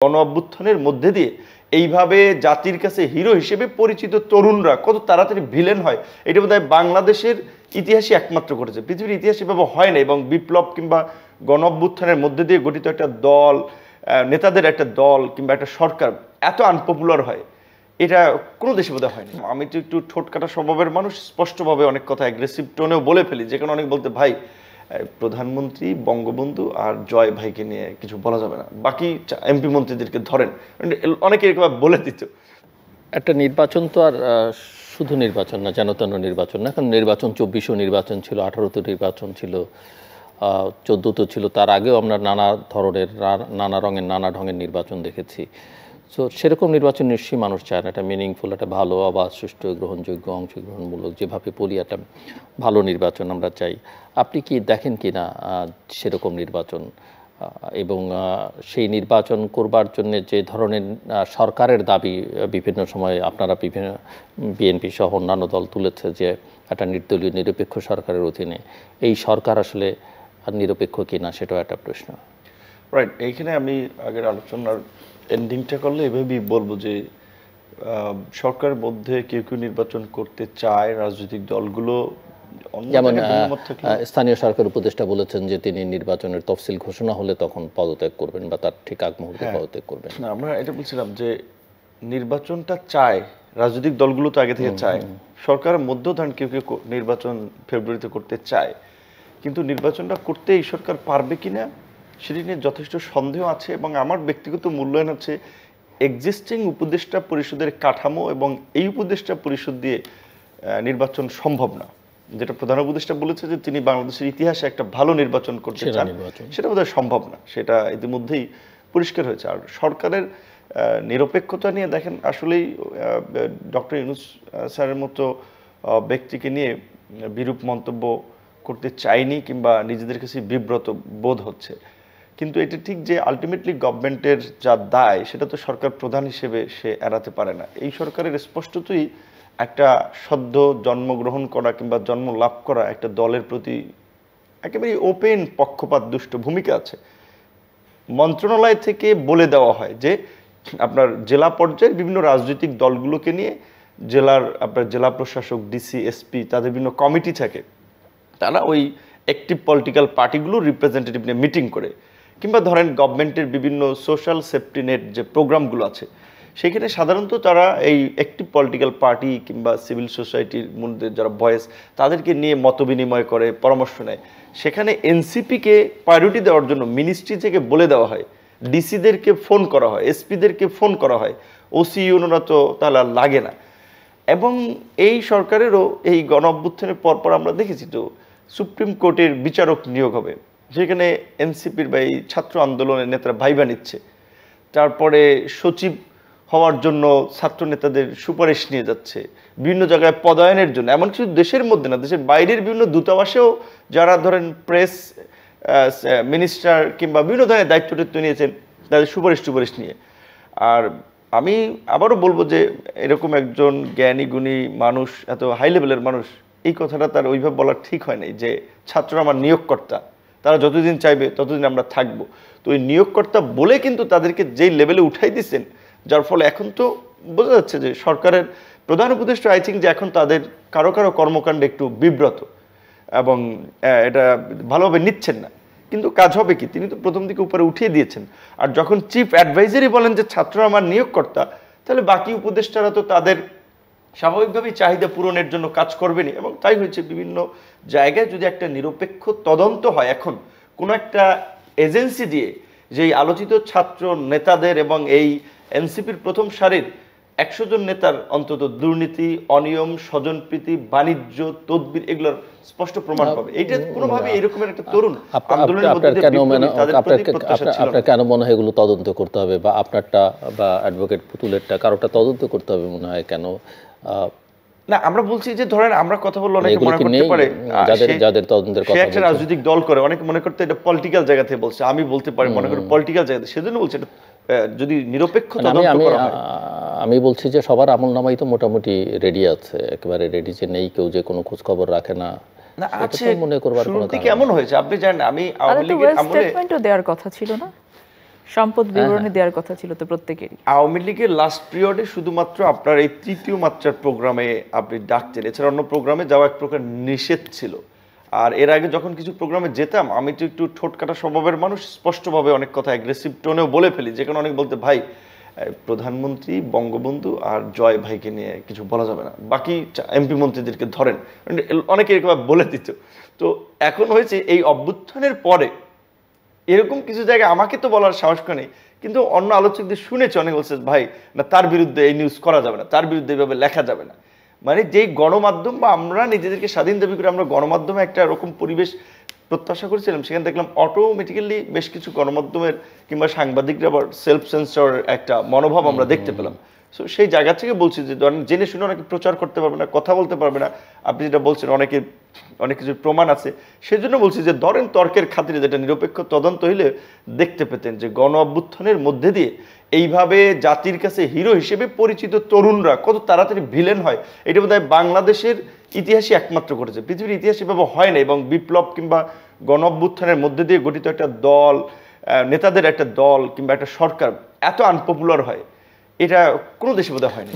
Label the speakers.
Speaker 1: গণ অভ্যুত্থানের মধ্যে দিয়ে এইভাবে জাতির কাছে হিরো হিসেবে পরিচিত তরুণরা কত তাড়াতাড়ি ভিলেন হয়, এটা বোধহয় বাংলাদেশের ইতিহাসে একমাত্র ঘটেছে, পৃথিবীর ইতিহাসে এভাবে হয় না। এবং বিপ্লব কিংবা গণ অভ্যুত্থানের মধ্যে দিয়ে গঠিত একটা দল, নেতাদের একটা দল কিংবা একটা সরকার এত আনপপুলার হয়, এটা কোনো দেশে বোধহয় হয়নি। আমি তো একটু ঠোঁটকাটা স্বভাবের মানুষ, স্পষ্টভাবে অনেক কথা অ্যাগ্রেসিভ টোনেও বলে ফেলি, যেখানে অনেক বলতে ভাই প্রধানমন্ত্রী বঙ্গবন্ধু আর জয় ভাইকে নিয়ে কিছু বলা যাবে না, বাকি এমপি মন্ত্রীদেরকে ধরেন, অনেকে এরকম বলে দিত।
Speaker 2: একটা নির্বাচন তো আর শুধু নির্বাচন না, যেন তেন নির্বাচন না, কারণ নির্বাচন 24 নির্বাচন ছিল, 18 নির্বাচন ছিল, 14 ছিল, তার আগেও আমরা নানা ধরনের নানা রঙের নানা ঢঙের নির্বাচন দেখেছি। সো সেরকম নির্বাচন নিশ্চয়ই মানুষ চায় না, একটা মিনিংফুল, একটা ভালো অবাধ সুষ্ঠু গ্রহণযোগ্য অংশগ্রহণমূলক যেভাবে বলি একটা ভালো নির্বাচন আমরা চাই। আপনি কি দেখেন কি না সেরকম নির্বাচন, এবং সেই নির্বাচন করবার জন্য যে ধরনের সরকারের দাবি বিভিন্ন সময় আপনারা বিভিন্ন বিএনপি সহ অন্যান্য দল তুলেছে যে একটা নির্দলীয় নিরপেক্ষ সরকারের অধীনে এই সরকার আসলে নিরপেক্ষ কিনা, সেটাও একটা প্রশ্ন।
Speaker 1: রাইট, এইখানে আমি আগের আলোচনার এন্ডিংটা করলে এভাবেই বলবো যে সরকারের মধ্যে কেউ কেউ নির্বাচন করতে চায়, রাজনৈতিক দলগুলো,
Speaker 2: যেমন স্থানীয় সরকার উপদেষ্টা বলেছেন যে তিনি নির্বাচনের তফসিল ঘোষণা হলে তখন পদত্যাগ করবেন বা তার ঠিক আগ মুহূর্তে পদত্যাগ করবেন।
Speaker 1: না, আমরা এটা বলছিলাম যে নির্বাচনটা চায়, রাজনৈতিক দলগুলো তো আগে থেকে চায়, সরকারের মধ্যেও ধরেন কেউ কেউ নির্বাচন ফেব্রুয়ারিতে করতে চায়, কিন্তু নির্বাচনটা করতে এই সরকার পারবে কিনা সেটি নিয়ে যথেষ্ট সন্দেহ আছে। এবং আমার ব্যক্তিগত মূল্যায়ন হচ্ছে এক্সিস্টিং উপদেষ্টা পরিষদের কাঠামো এবং এই উপদেষ্টা পরিষদ দিয়ে নির্বাচন সম্ভব না। যেটা প্রধান উপদেষ্টা বলেছে যে তিনি বাংলাদেশের ইতিহাসে একটা ভালো নির্বাচন করতে চান, সেটা বোধহয় সম্ভব না, সেটা ইতিমধ্যেই পরিষ্কার হয়েছে। আর সরকারের নিরপেক্ষতা নিয়ে দেখেন, আসলেই ডক্টর ইউনূস স্যারের মতো ব্যক্তিকে নিয়ে বিরূপ মন্তব্য করতে চাইনি কিংবা নিজেদের কাছে বিব্রত বোধ হচ্ছে, কিন্তু এটা ঠিক যে আলটিমেটলি গভর্নমেন্টের যা দায় সেটা তো সরকার প্রধান হিসেবে সে এড়াতে পারে না। এই সরকারের স্পষ্টতই একটা সদ্য জন্মগ্রহণ করা কিংবা জন্ম লাভ করা একটা দলের প্রতি একেবারে ওপেন পক্ষপাত দুষ্ট ভূমিকা আছে। মন্ত্রণালয় থেকে বলে দেওয়া হয় যে আপনার জেলা পর্যায়ের বিভিন্ন রাজনৈতিক দলগুলোকে নিয়ে আপনার জেলা প্রশাসক, ডিসি, এসপি, তাদের বিভিন্ন কমিটি থাকে, তারা ওই অ্যাক্টিভ পলিটিক্যাল পার্টিগুলোর রিপ্রেজেন্টেটিভ নিয়ে মিটিং করে, কিংবা ধরেন গভর্নমেন্টের বিভিন্ন সোশ্যাল সেফটি নেট যে প্রোগ্রামগুলো আছে সেখানে সাধারণত তারা এই অ্যাক্টিভ পলিটিক্যাল পার্টি কিংবা সিভিল সোসাইটির মধ্যে যারা ভয়েস, তাদেরকে নিয়ে মতবিনিময় করে, পরামর্শ নেয়। সেখানে এনসিপিকে প্রায়োরিটি দেওয়ার জন্য মিনিস্ট্রি থেকে বলে দেওয়া হয়, ডিসিদেরকে ফোন করা হয়, এসপিদেরকে ফোন করা হয়, ওসি ইউনোরা তো তাহলে লাগে না। এবং এই সরকারেরও এই গণ অভ্যুত্থানের পরপর আমরা দেখেছি তো সুপ্রিম কোর্টের বিচারক নিয়োগ হবে, সেখানে এনসিপির বা এই ছাত্র আন্দোলনের নেতারা ভাইবা নিচ্ছে, তারপরে সচিব হওয়ার জন্য ছাত্র নেতাদের সুপারিশ নিয়ে যাচ্ছে, বিভিন্ন জায়গায় পদায়নের জন্য, এমন কিছু দেশের মধ্যে না, দেশের বাইরের বিভিন্ন দূতাবাসেও যারা ধরেন প্রেস মিনিস্টার কিংবা বিভিন্ন ধরনের দায়িত্ব নিয়েছেন, তাদের সুপারিশ নিয়ে। আর আমি আবারও বলবো যে এরকম একজন জ্ঞানী গুণী মানুষ, এত হাই লেভেলের মানুষ, এই কথাটা তার ওইভাবে বলা ঠিক হয় নাই যে ছাত্ররা আমার নিয়োগকর্তা, তারা যতদিন চাইবে ততদিন আমরা থাকবো। তো ওই নিয়োগকর্তা বলে কিন্তু তাদেরকে যেই লেভেলে উঠাই দিচ্ছেন, যার ফলে এখন তো বোঝা যাচ্ছে যে সরকারের প্রধান উপদেষ্টা আই থিঙ্ক যে এখন তাদের কারো কারো কর্মকাণ্ডে একটু বিব্রত এবং এটা ভালোভাবে নিচ্ছেন না। কিন্তু কাজ হবে কি, তিনি তো প্রথম দিকে উপরে উঠিয়ে দিয়েছেন। আর যখন চিফ অ্যাডভাইজারই বলেন যে ছাত্ররা আমার নিয়োগকর্তা, তাহলে বাকি উপদেষ্টারা তো তাদের স্বাভাবিকভাবেই চাহিদা পূরণের জন্য কাজ করবেনই। এবং তাই হয়েছে বিভিন্ন জায়গায় যদি একটা নিরপেক্ষ তদন্ত হয়, এখন কোনো একটা এজেন্সি দিয়ে যেই আলোচিত ছাত্র নেতাদের এবং এই এনসিপির প্রথম সারির 100 জন নেতার অন্তত দুর্নীতি, অনিয়ম, স্বজনপ্রীতি, বাণিজ্য, তদবির এগুলোর স্পষ্ট প্রমাণ পাবে। এইটা কোনোভাবে এরকমের একটা তরুণ আন্দোলনের মধ্যে
Speaker 2: আপনার কেন মনে হয় এগুলো তদন্ত করতে হবে, বা আপনারটা বা অ্যাডভোকেট পুতুলেরটা কারোটা তদন্ত করতে হবে মনে হয় কেন?
Speaker 1: না, আমরা বলছি যে ধরেন আমরা কথা বললে অনেকে মনে করতে পারে
Speaker 2: যাদের তদন্তের কথা,
Speaker 1: সে একটা রাজনৈতিক দল করে, অনেকে মনে করতে এটা পলিটিক্যাল জায়গা থেকে বলছে, আমি বলতে পারি মনে করি পলিটিক্যাল জায়গা, সেজন্য বলছে এটা যদি নিরপেক্ষ তদন্ত করা হয়।
Speaker 2: আমি বলছি যে সবার আমলনামাই তো মোটামুটি রেডি আছে, একেবারে রেডি যে নেই কেউ যে কোনো খোঁজ খবর রাখে না,
Speaker 1: না আছে মনে করবার কোনো কারণ কেমন হয়েছে আপনি জানেন। আমি আওয়ামী লীগের আমলে
Speaker 3: স্টেটমেন্টও দেওয়ার কথা ছিল না, সম্পদ বিবরণী দেওয়ার কথা ছিল তো প্রত্যেকেরই।
Speaker 1: আওয়ামী লীগের লাস্ট পিরিয়ডে শুধুমাত্র আপনার এই তৃতীয় মাত্রার প্রোগ্রামে আপনি ডাকতেন, এছাড়া অন্য প্রোগ্রামে যাওয়া এক প্রকার নিষেধ ছিল। আর এর আগে যখন কিছু প্রোগ্রামে যেতাম, আমি তো একটু ঠোঁটকাটা স্বভাবের মানুষ, স্পষ্টভাবে অনেক কথা অ্যাগ্রেসিভ টোনেও বলে ফেলি, যেখানে অনেক বলতে ভাই প্রধানমন্ত্রী বঙ্গবন্ধু আর জয় ভাইকে নিয়ে কিছু বলা যাবে না, বাকি এমপি মন্ত্রীদেরকে ধরেন, অনেকে এরকম বলে দিত। তো এখন হয়েছে এই অভ্যুত্থানের পরে এরকম কিছু জায়গায় আমাকে তো বলার সাহস নেই, কিন্তু অন্য আলোচকদের শুনেছি অনেক বলছে ভাই না, তার বিরুদ্ধে এই নিউজ করা যাবে না, তার বিরুদ্ধে এইভাবে লেখা যাবে না। মানে যেই গণমাধ্যম বা আমরা নিজেদেরকে স্বাধীন দাবি করে আমরা গণমাধ্যমে একটা এরকম পরিবেশ প্রত্যাশা করেছিলাম, সেখানে দেখলাম অটোমেটিক্যালি বেশ কিছু গণমাধ্যমের কিংবা সাংবাদিকরা আবার সেলফ সেন্সর একটা মনোভাব আমরা দেখতে পেলাম। সো সেই জায়গা থেকে বলছি যে ধরেন জেনে শুনে অনেকে প্রচার করতে পারবে না, কথা বলতে পারবে না, আপনি যেটা বলছেন অনেকে অনেক কিছু প্রমাণ আছে, সেজন্য বলছি যে ধরেন তর্কের খাতিরে যেটা নিরপেক্ষ তদন্ত হইলে দেখতে পেতেন যে গণ অভ্যুত্থানের মধ্যে দিয়ে এইভাবে জাতির কাছে হিরো হিসেবে পরিচিত তরুণরা কত তাড়াতাড়ি ভিলেন হয়, এটা বোধহয় বাংলাদেশের ইতিহাসই একমাত্র করেছে, পৃথিবীর ইতিহাস এভাবে হয় না। এবং বিপ্লব কিংবা গণ অভ্যুত্থানের মধ্যে দিয়ে গঠিত একটা দল, নেতাদের একটা দল কিংবা একটা সরকার এত আনপপুলার হয়, এটা কোনো দেশে বোধহয় হয়নি।